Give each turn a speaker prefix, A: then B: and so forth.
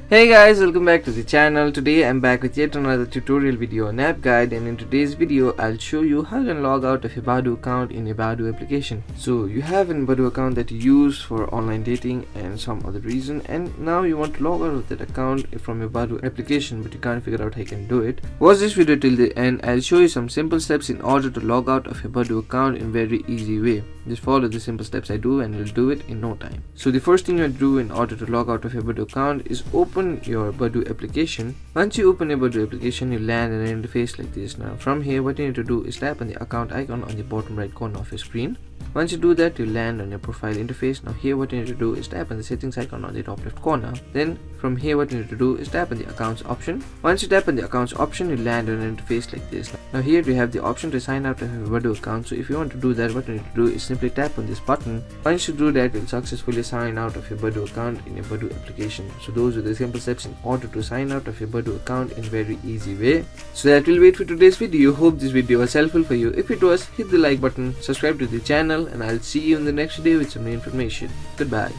A: Hey guys, welcome back to the channel. Today I'm back with yet another tutorial video on app guide, and in today's video I'll show you how you can log out of your Badoo account in your Badoo application. So you have a Badoo account that you use for online dating and some other reason, and now you want to log out of that account from your Badoo application, but you can't figure out how you can do it. Watch this video till the end. I'll show you some simple steps in order to log out of your Badoo account in very easy way. Just follow the simple steps I do and you'll do it in no time. So the first thing you have to do in order to log out of your Badoo account is open your Badoo application. Once you open your Badoo application, you land in an interface like this. Now from here, what you need to do is tap on the account icon on the bottom right corner of your screen. Once you do that, you land on your profile interface. Now here what you need to do is tap on the settings icon on the top left corner. Then from here what you need to do is tap on the accounts option. Once you tap on the accounts option, you land on an interface like this. Now here we have the option to sign out of your Badoo account. So if you want to do that, what you need to do is simply tap on this button. Once you do that, you'll successfully sign out of your Badoo account in your Badoo application. So those are the simple steps in order to sign out of your Badoo account in very easy way. So that will wait for today's video. Hope this video was helpful for you. If it was, hit the like button, subscribe to the channel, and I'll see you in the next video with some new information. Goodbye.